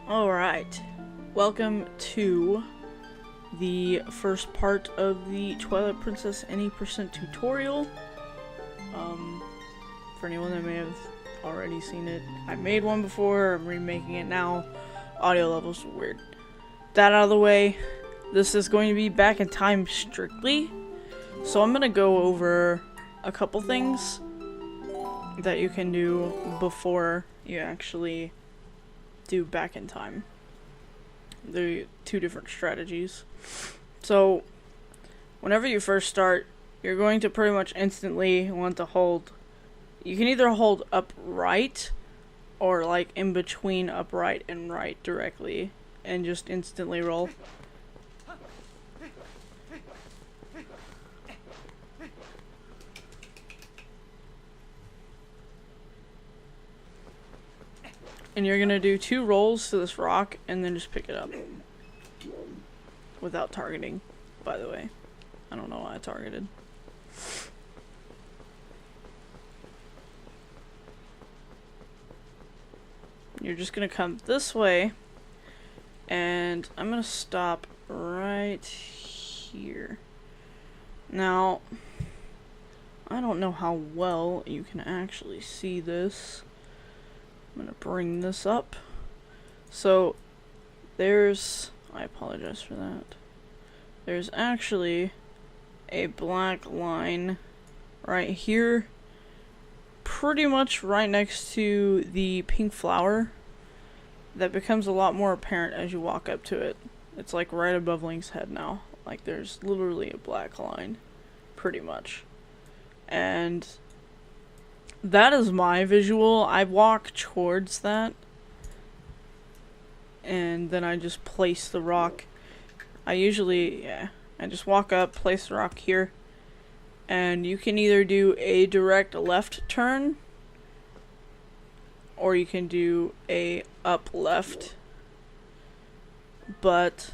Alright, welcome to the first part of the Twilight Princess Any Percent tutorial. For anyone that may have already seen it, I made one before, I'm remaking it now. Audio levels are weird. That out of the way, this is going to be back in time strictly. So I'm gonna go over a couple things that you can do before you actually do back in time. The two different strategies. So whenever you first start, you're going to pretty much instantly want to hold. You can either hold upright or like in between upright and right directly and just instantly roll. And you're gonna do 2 rolls to this rock and then just pick it up. Without targeting, by the way. I don't know why I targeted. You're just gonna come this way. And I'm gonna stop right here. Now, I don't know how well you can actually see this. I'm gonna bring this up. So there's, I apologize for that. There's actually a black line right here, pretty much right next to the pink flower, that becomes a lot more apparent as you walk up to it. It's like right above Link's head now. Like there's literally a black line, pretty much. And that is my visual. I walk towards that, and then I just place the rock. I just walk up, place the rock here, and you can either do a direct left turn, or you can do a up left. But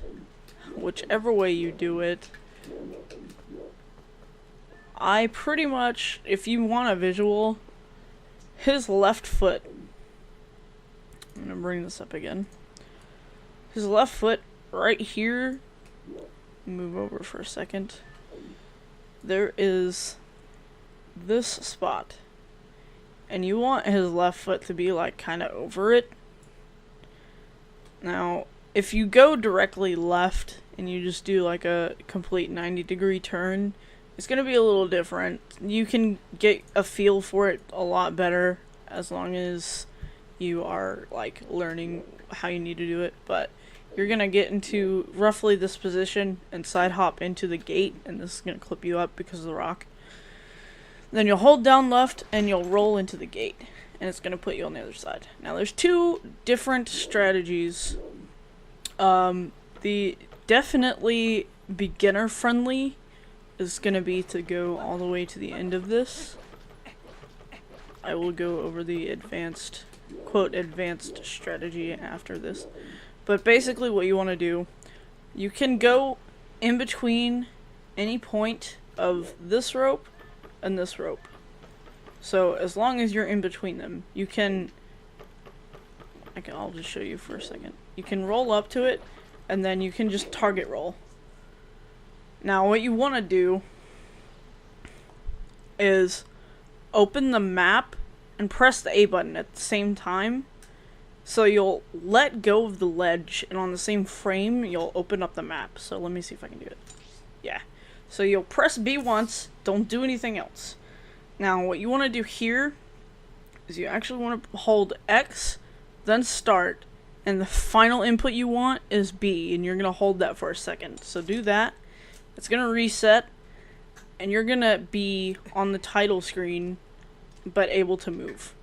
whichever way you do it, I pretty much, if you want a visual, his left foot, I'm gonna bring this up again. His left foot right here, move over for a second. There is this spot, and you want his left foot to be like kind of over it. Now, if you go directly left and you just do like a complete 90-degree turn, it's gonna be a little different. You can get a feel for it a lot better as long as you are like learning how you need to do it. But you're gonna get into roughly this position and side hop into the gate, and this is gonna clip you up because of the rock. Then you'll hold down left and you'll roll into the gate, and it's gonna put you on the other side. Now there's 2 different strategies. The definitely beginner friendly is gonna be to go all the way to the end of this. I will go over the advanced, quote, advanced strategy after this. But basically what you want to do, you can go in between any point of this rope and this rope. So as long as you're in between them, you can, I'll just show you for a second. You can roll up to it, and then you can just target roll. Now what you want to do is open the map and press the A button at the same time. So you'll let go of the ledge, and on the same frame you'll open up the map. So let me see if I can do it. Yeah. So you'll press B once, don't do anything else. Now what you want to do here is you actually want to hold X, then start, and the final input you want is B, and you're going to hold that for a second. So do that. It's going to reset, and you're going to be on the title screen, but able to move.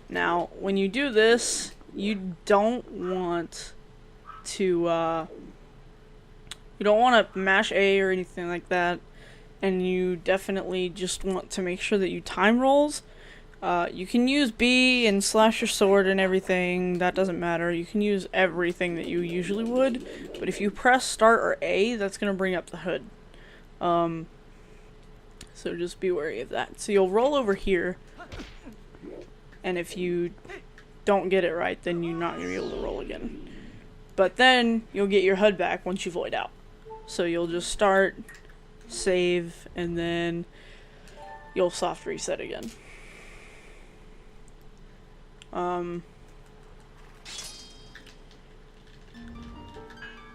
Now, when you do this, you don't want to mash A or anything like that, and you definitely just want to make sure that you time rolls. You can use B and slash your sword and everything, that doesn't matter. You can use everything that you usually would, but if you press start or A, that's going to bring up the hood. So just be wary of that. So you'll roll over here, and if you don't get it right, then you're not going to be able to roll again. But then you'll get your HUD back once you void out. So you'll just start, save, and then you'll soft reset again.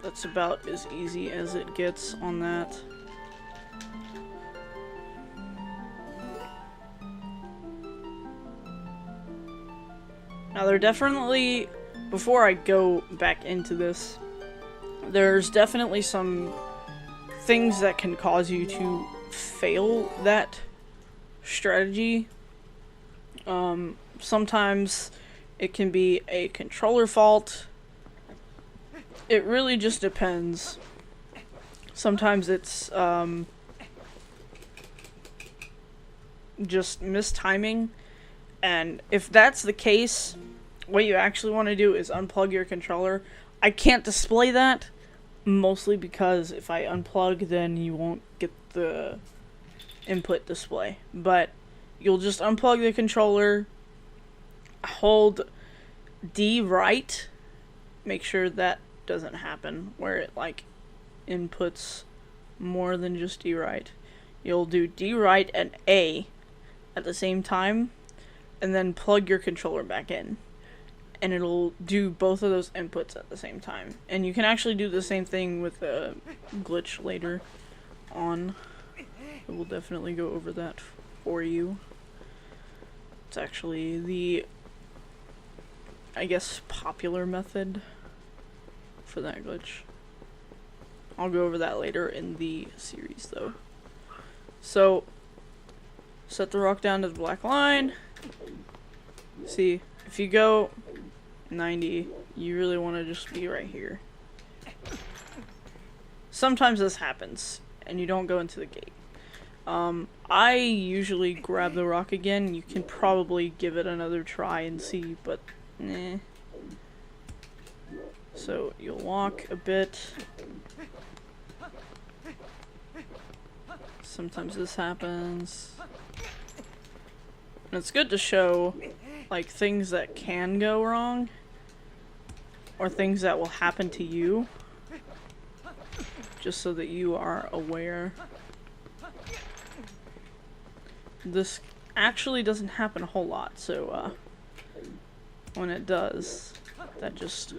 That's about as easy as it gets on that. Now there definitely, before I go back into this, there's definitely some things that can cause you to fail that strategy. Sometimes it can be a controller fault. It really just depends. Sometimes it's just mistiming, and if that's the case, what you actually want to do is unplug your controller. I can't display that, mostly because if I unplug, then you won't get the input display. But you'll just unplug the controller, hold D right, make sure that doesn't happen where it like inputs more than just D right. You'll do D right and A at the same time, and then plug your controller back in, and it'll do both of those inputs at the same time. And you can actually do the same thing with a glitch later on. We'll definitely go over that for you. It's actually the, I guess, popular method for that glitch. I'll go over that later in the series though. So, set the rock down to the black line. See, if you go 90, you really want to just be right here. Sometimes this happens, and you don't go into the gate. I usually grab the rock again. You can probably give it another try and see, but nah. So you'll walk a bit. Sometimes this happens. And it's good to show like things that can go wrong, or things that will happen to you, just so that you are aware. This actually doesn't happen a whole lot, so when it does, that just,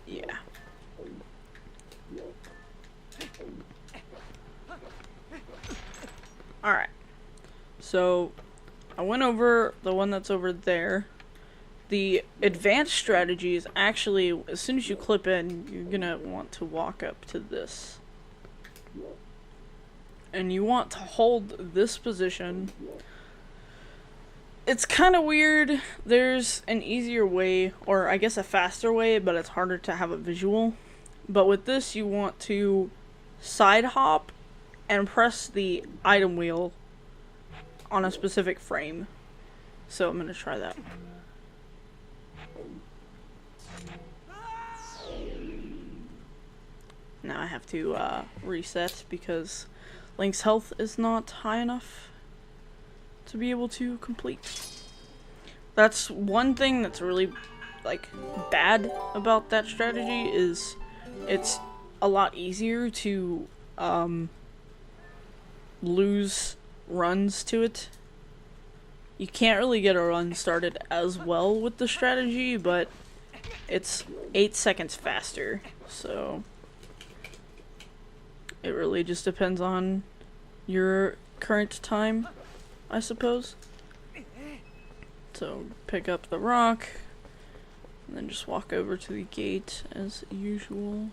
yeah. Alright, so I went over the one that's over there. The advanced strategy is actually, as soon as you clip in, you're gonna want to walk up to this. And you want to hold this position. It's kind of weird. There's an easier way, or I guess a faster way, but it's harder to have a visual. But with this, you want to side hop and press the item wheel on a specific frame. So I'm gonna try that. Now I have to reset because Link's health is not high enough to be able to complete. That's one thing that's really like bad about that strategy, is it's a lot easier to lose runs to it. You can't really get a run started as well with the strategy, but it's 8 seconds faster, so it really just depends on your current time, I suppose. So pick up the rock, and then just walk over to the gate as usual.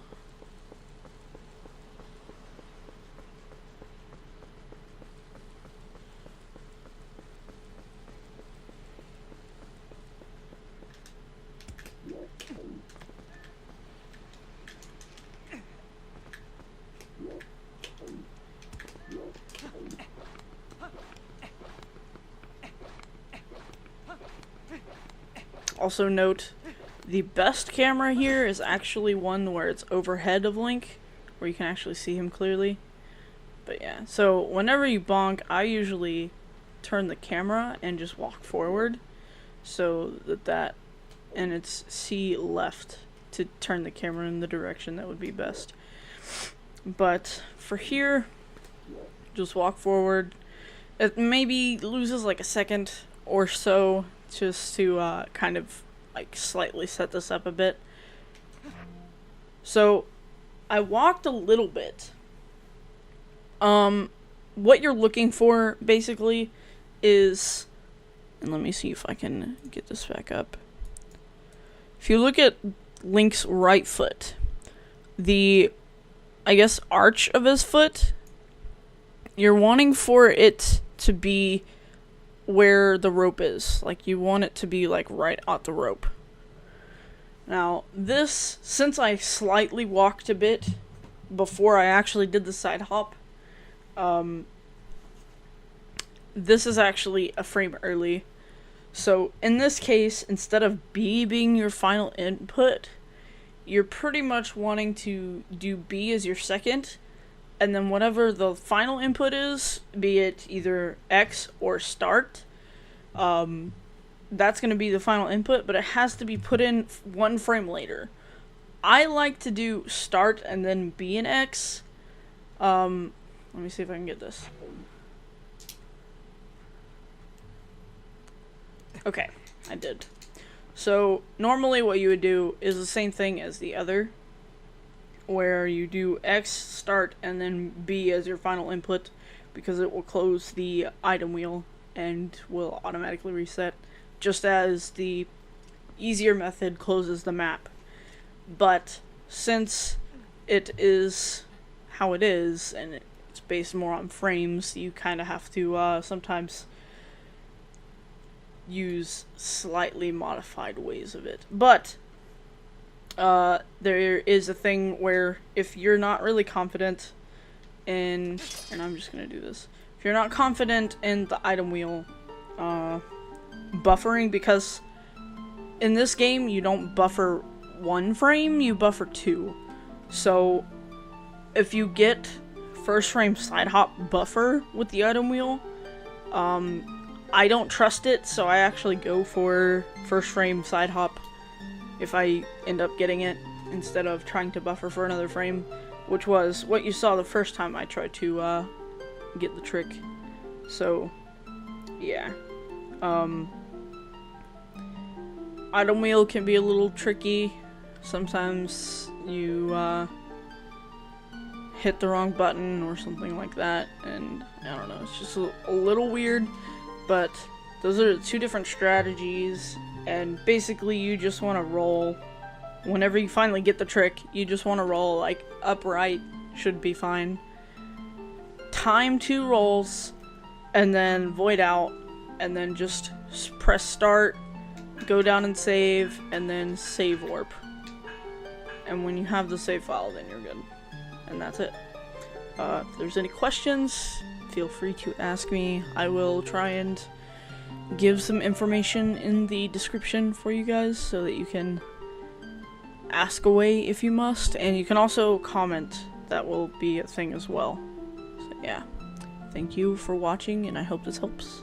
Also note, the best camera here is actually one where it's overhead of Link, where you can actually see him clearly. But yeah, so whenever you bonk, I usually turn the camera and just walk forward, so that and it's C left to turn the camera in the direction that would be best. But for here, just walk forward. It maybe loses like a second or so just to kind of like slightly set this up a bit. So I walked a little bit. What you're looking for basically is, and let me see if I can get this back up. If you look at Link's right foot, the, I guess, arch of his foot, you're wanting for it to be where the rope is. Like, you want it to be, like, right at the rope. Now, this, since I slightly walked a bit before I actually did the side hop, this is actually a frame early. So, in this case, instead of B being your final input, you're pretty much wanting to do B as your second, and then whatever the final input is, be it either X or start, that's going to be the final input, but it has to be put in one frame later. I like to do start and then B and X. Let me see if I can get this. Okay, I did. So, normally what you would do is the same thing as the other, where you do X, start, and then B as your final input, because it will close the item wheel and will automatically reset, just as the easier method closes the map. But since it is how it is, and it's based more on frames, you kind of have to sometimes use slightly modified ways of it. But there is a thing where if you're not really confident in, and I'm just gonna do this, if you're not confident in the item wheel buffering, because in this game you don't buffer one frame, you buffer two. So if you get first frame side hop buffer with the item wheel, I don't trust it, so I actually go for first frame side hop if I end up getting it, instead of trying to buffer for another frame, which was what you saw the first time I tried to get the trick. So yeah, item wheel can be a little tricky. Sometimes you hit the wrong button or something like that, and I don't know, it's just a little weird. But those are two different strategies, and basically you just want to roll. Whenever you finally get the trick, you just want to roll, like, upright should be fine. Time 2 rolls, and then void out, and then just press start, go down and save, and then save warp. And when you have the save file, then you're good. And that's it. If there's any questions, feel free to ask me. I will try and give some information in the description for you guys so that you can ask away if you must, and you can also comment. That will be a thing as well. So yeah, thank you for watching, and I hope this helps.